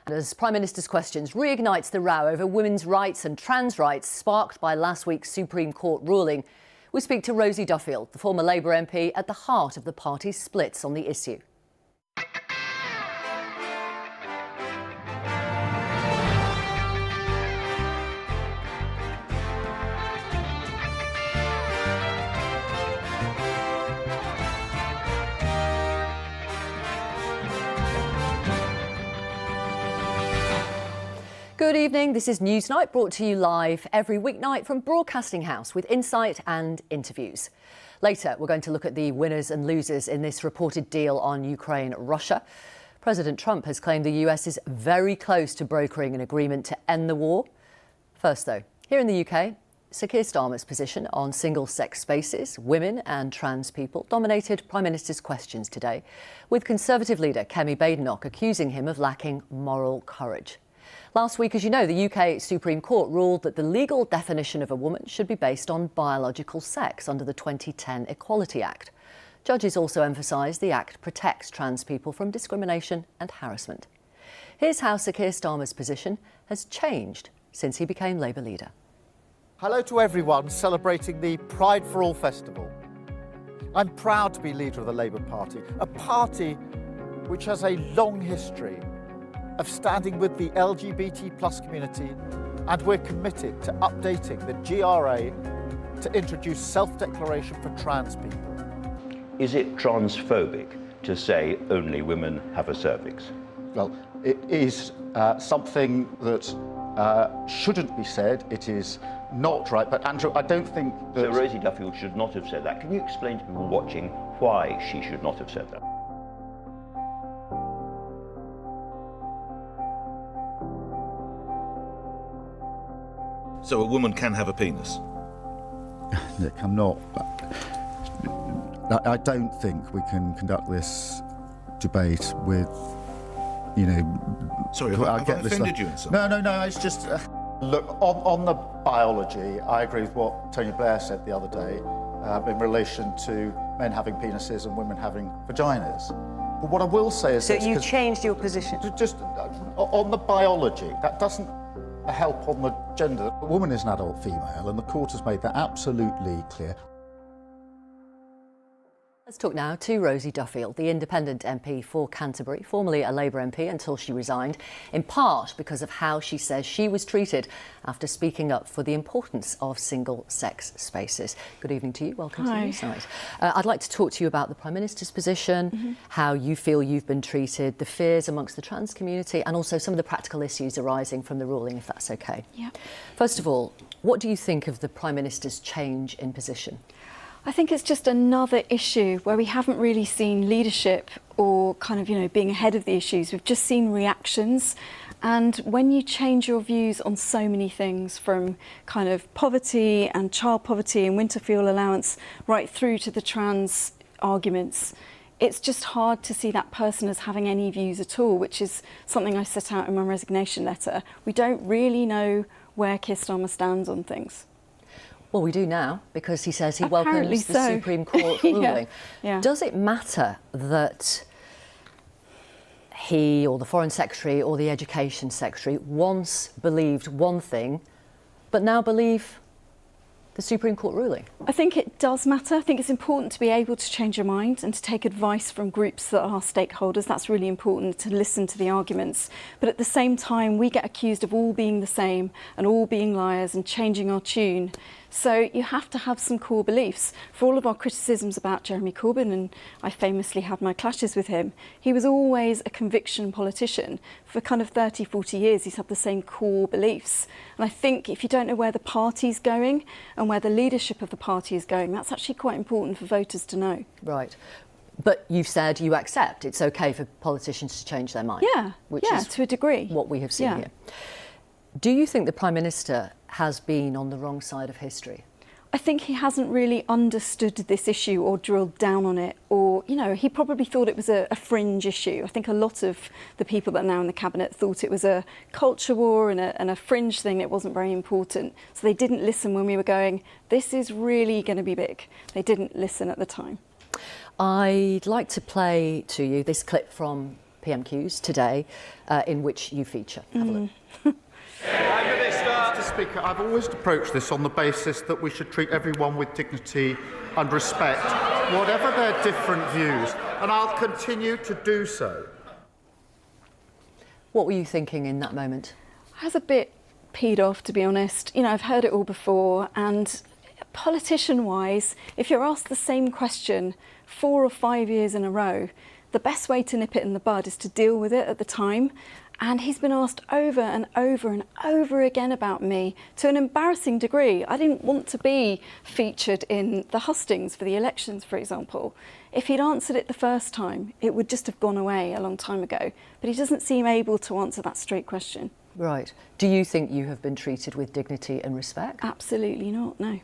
As Prime Minister's Questions reignites the row over women's rights and trans rights sparked by last week's Supreme Court ruling, we speak to Rosie Duffield, the former Labour MP at the heart of the party's splits on the issue. Good evening, this is Newsnight, brought to you live every weeknight from Broadcasting House with insight and interviews. Later, we're going to look at the winners and losers in this reported deal on Ukraine-Russia. President Trump has claimed the US is very close to brokering an agreement to end the war. First, though, here in the UK, Sir Keir Starmer's position on single-sex spaces, women and trans people dominated Prime Minister's Questions today, with Conservative leader Kemi Badenoch accusing him of lacking moral courage. Last week, as you know, the UK Supreme Court ruled that the legal definition of a woman should be based on biological sex under the 2010 Equality Act. Judges also emphasised the Act protects trans people from discrimination and harassment. Here's how Sir Keir Starmer's position has changed since he became Labour leader. Hello to everyone celebrating the Pride for All festival. I'm proud to be leader of the Labour Party, a party which has a long history of standing with the LGBT+ community, and we're committed to updating the GRA to introduce self-declaration for trans people. Is it transphobic to say only women have a cervix? Well, it is something that shouldn't be said. It is not right, but Andrew, I don't think that... So Rosie Duffield should not have said that. Can you explain to people watching why she should not have said that? So a woman can have a penis? Look, I'm not... I don't think we can conduct this debate with, you know... Sorry, have I offended you in some? No, it's just... Look, on the biology, I agree with what Tony Blair said the other day in relation to men having penises and women having vaginas. But what I will say is... So you changed your position? Just on the biology, that doesn't help on the gender. A woman is an adult female, and the court has made that absolutely clear. Let's talk now to Rosie Duffield, the independent MP for Canterbury, formerly a Labour MP until she resigned, in part because of how she says she was treated after speaking up for the importance of single-sex spaces. Good evening to you. Welcome Hi. to Newsnight. I'd like to talk to you about the Prime Minister's position, how you feel you've been treated, the fears amongst the trans community, and also some of the practical issues arising from the ruling, if that's OK. Yeah. First of all, what do you think of the Prime Minister's change in position? I think it's just another issue where we haven't really seen leadership or kind of, being ahead of the issues. We've just seen reactions. And when you change your views on so many things, from kind of poverty and child poverty and winter fuel allowance right through to the trans arguments, it's just hard to see that person as having any views at all, which is something I set out in my resignation letter. We don't really know where Keir Starmer stands on things. Well, we do now, because he says he welcomes the Supreme Court ruling. Yeah. Does it matter that he or the Foreign Secretary or the Education Secretary once believed one thing, but now believe the Supreme Court ruling? I think it does matter. I think it's important to be able to change your mind and to take advice from groups that are stakeholders. That's really important, to listen to the arguments. But at the same time, we get accused of all being the same and all being liars and changing our tune. So you have to have some core beliefs. For all of our criticisms about Jeremy Corbyn, and I famously had my clashes with him, he was always a conviction politician. For kind of 30, 40 years, he's had the same core beliefs. And I think if you don't know where the party's going and where the leadership of the party is going, that's actually quite important for voters to know. Right. But you've said you accept it's OK for politicians to change their mind. Yeah, which is to a degree. What we have seen here. Do you think the Prime Minister has been on the wrong side of history? I think he hasn't really understood this issue or drilled down on it, or, he probably thought it was a fringe issue. I think a lot of the people that are now in the Cabinet thought it was a culture war and a fringe thing that wasn't very important. So they didn't listen when we were going, this is really going to be big. They didn't listen at the time. I'd like to play to you this clip from PMQs today, in which you feature. Have a look. Mr. Speaker, I've always approached this on the basis that we should treat everyone with dignity and respect, whatever their different views, and I'll continue to do so. What were you thinking in that moment? I was a bit peed off, to be honest. You know, I've heard it all before, and politician-wise, if you're asked the same question 4 or 5 years in a row, the best way to nip it in the bud is to deal with it at the time. And he's been asked over and over and over again about me to an embarrassing degree. I didn't want to be featured in the hustings for the elections, for example. If he'd answered it the first time, it would just have gone away a long time ago. But he doesn't seem able to answer that straight question. Right. Do you think you have been treated with dignity and respect? Absolutely not, no.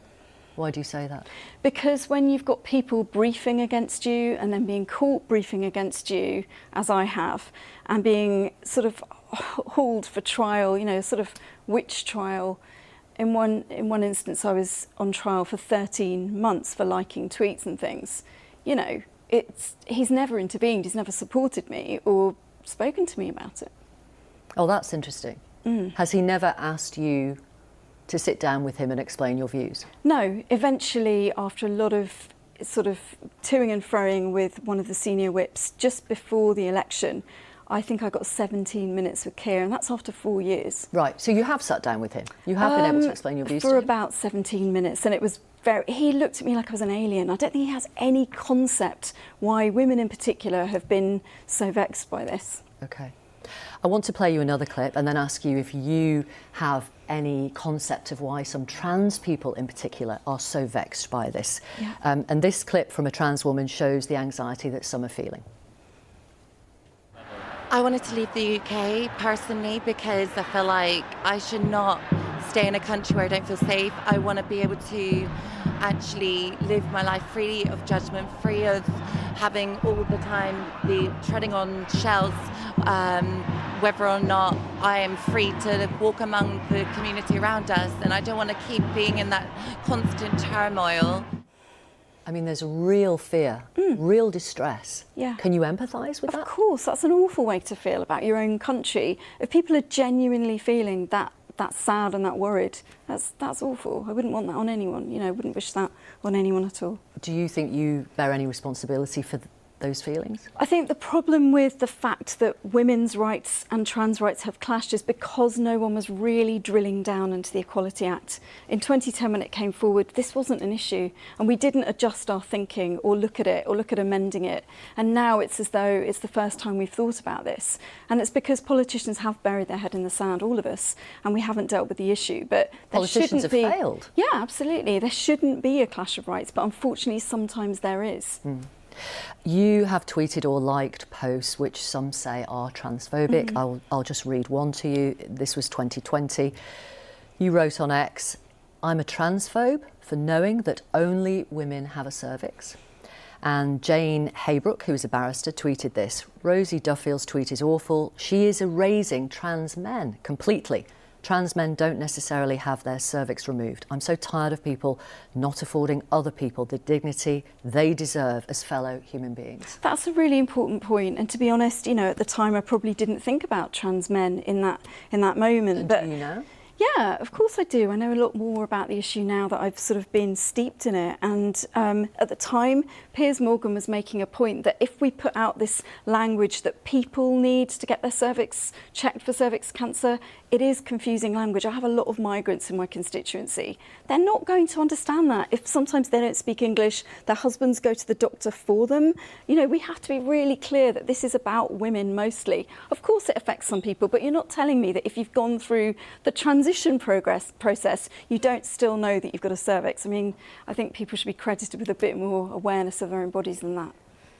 Why do you say that? Because when you've got people briefing against you and then being caught briefing against you, as I have, and being sort of hauled for trial, you know, sort of witch trial. In one instance, I was on trial for 13 months for liking tweets and things. You know, he's never intervened, he's never supported me or spoken to me about it. Oh, that's interesting. Has he never asked you to sit down with him and explain your views? No, eventually, after a lot of sort of toing and froing with one of the senior whips just before the election, I think I got 17 minutes with Keir, and that's after 4 years. Right, so you have sat down with him? You have been able to explain your views to for him? about 17 minutes, and it was he looked at me like I was an alien. I don't think he has any concept why women in particular have been so vexed by this. OK. I want to play you another clip and then ask you if you have any concept of why some trans people in particular are so vexed by this. Yeah. And this clip from a trans woman shows the anxiety that some are feeling. I wanted to leave the UK personally because I feel like I should not stay in a country where I don't feel safe. I want to be able to actually live my life free of judgment, free of having all the time the treading on shells, whether or not I am free to walk among the community around us. And I don't want to keep being in that constant turmoil. I mean, there's real fear, real distress. Yeah. Can you empathise with that? Of course, that's an awful way to feel about your own country. If people are genuinely feeling that sad and that worried, that's awful. I wouldn't want that on anyone. You know, I wouldn't wish that on anyone at all. Do you think you bear any responsibility for those feelings? I think the problem with the fact that women's rights and trans rights have clashed is because no one was really drilling down into the Equality Act. In 2010, when it came forward, this wasn't an issue, and we didn't adjust our thinking or look at it or look at amending it. And now it's as though it's the first time we've thought about this. And it's because politicians have buried their head in the sand, all of us, and we haven't dealt with the issue. But politicians have failed. Yeah, absolutely. There shouldn't be a clash of rights, but unfortunately, sometimes there is. You have tweeted or liked posts which some say are transphobic. I'll just read one to you. This was 2020. You wrote on X, "I'm a transphobe for knowing that only women have a cervix." And Jane Haybrook, who is a barrister, tweeted this. "Rosie Duffield's tweet is awful. She is erasing trans men completely. Trans men don't necessarily have their cervix removed. I'm so tired of people not affording other people the dignity they deserve as fellow human beings." That's a really important point. And to be honest, you know, at the time I probably didn't think about trans men in that moment. And but do you know? Yeah, of course I do. I know a lot more about the issue now that I've sort of been steeped in it. And at the time, Piers Morgan was making a point that if we put out this language that people need to get their cervix checked for cervix cancer, it is confusing language. I have a lot of migrants in my constituency. They're not going to understand that. If sometimes they don't speak English, their husbands go to the doctor for them. You know, we have to be really clear that this is about women mostly. Of course it affects some people, but you're not telling me that if you've gone through the transition process, you don't still know that you've got a cervix. I mean, I think people should be credited with a bit more awareness of their own bodies than that.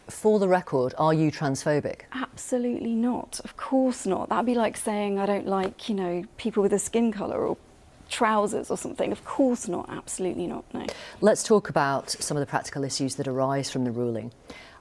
For the record, are you transphobic? Absolutely not. Of course not. That'd be like saying I don't like, you know, people with a skin colour or trousers or something. Of course not. Absolutely not, no. Let's talk about some of the practical issues that arise from the ruling.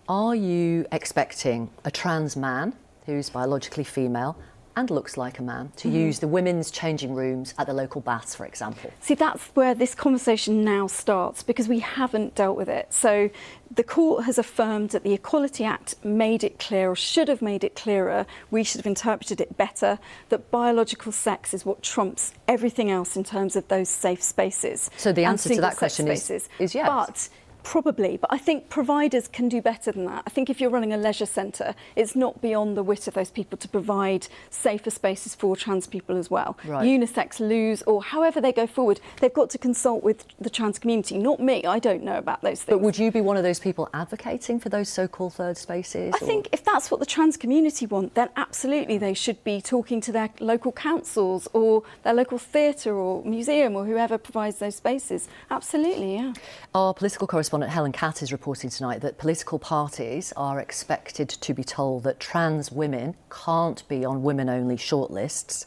Are you expecting a trans man who's biologically female and looks like a man to use the women's changing rooms at the local baths, for example? See, that's where this conversation now starts, because we haven't dealt with it. So the court has affirmed that the Equality Act made it clear, or should have made it clearer, we should have interpreted it better, that biological sex is what trumps everything else in terms of those safe spaces. So the answer to that question is yes. But probably, but I think providers can do better than that. I think if you're running a leisure centre, it's not beyond the wit of those people to provide safer spaces for trans people as well. Right. Unisex loos, or however they go forward, they've got to consult with the trans community, not me. I don't know about those things. But would you be one of those people advocating for those so-called third spaces? I think if that's what the trans community want, then absolutely they should be talking to their local councils or their local theatre or museum or whoever provides those spaces. Absolutely, yeah. Our political correspondent Helen Catt is reporting tonight that political parties are expected to be told that trans women can't be on women-only shortlists,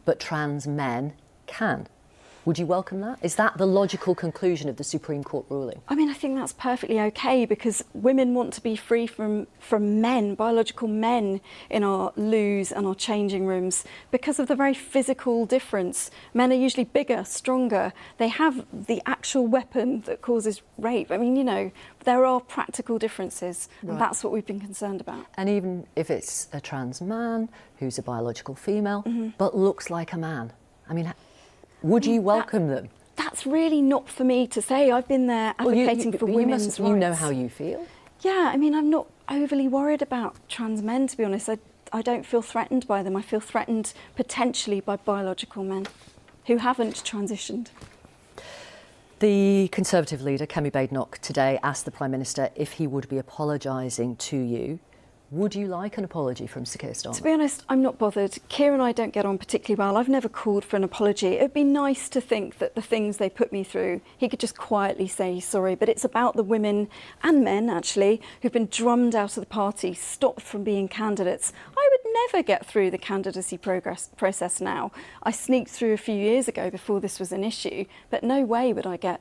but trans men can. Would you welcome that? Is that the logical conclusion of the Supreme Court ruling? I mean, I think that's perfectly okay, because women want to be free from men, biological men, in our loos and our changing rooms because of the very physical difference. Men are usually bigger, stronger. They have the actual weapon that causes rape. I mean, you know, there are practical differences, and that's what we've been concerned about. And even if it's a trans man who's a biological female but looks like a man, I mean, would you welcome them? That's really not for me to say. I've been there advocating for women's rights. You know how you feel? Yeah, I mean, I'm not overly worried about trans men, to be honest. I don't feel threatened by them. I feel threatened potentially by biological men who haven't transitioned. The Conservative leader, Kemi Badenoch, today asked the Prime Minister if he would be apologising to you. Would you like an apology from Sir Keir Starmer? To be honest, I'm not bothered. Keir and I don't get on particularly well. I've never called for an apology. It would be nice to think that the things they put me through, he could just quietly say sorry. But it's about the women and men, actually, who've been drummed out of the party, stopped from being candidates. I would never get through the candidacy process now. I sneaked through a few years ago before this was an issue, but no way would I get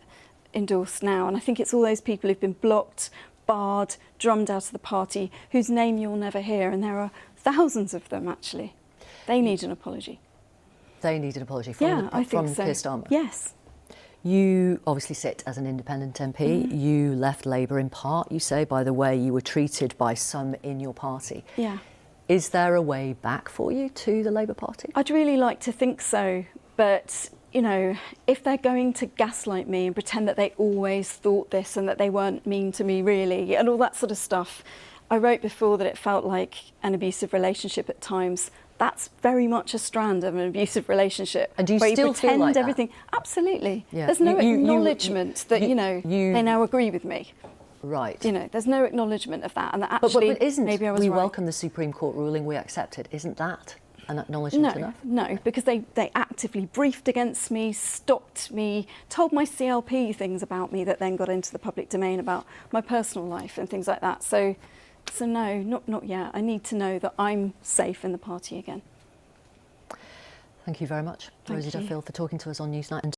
endorsed now. And I think it's all those people who've been blocked, barred, drummed out of the party, whose name you'll never hear, and there are thousands of them, actually. They need an apology. They need an apology from, I think so. Keir Starmer? Yes. You obviously sit as an independent MP. You left Labour in part, you say, by the way you were treated by some in your party. Yeah. Is there a way back for you to the Labour Party? I'd really like to think so, but you know, if they're going to gaslight me and pretend that they always thought this and that they weren't mean to me really, and all that sort of stuff, I wrote before that it felt like an abusive relationship at times. That's very much a strand of an abusive relationship. And do you where still you pretend feel like everything? that? Absolutely. Yeah. There's no acknowledgement that, you know, they now agree with me. Right. You know, there's no acknowledgement of that. And that actually, but isn't maybe I was we right. welcome the Supreme Court ruling, we accept it. Isn't that an acknowledgement enough? No, because they actively briefed against me, stopped me, told my CLP things about me that then got into the public domain about my personal life and things like that. So no, not yet. I need to know that I'm safe in the party again. Thank you very much, Rosie Duffield, for talking to us on Newsnight.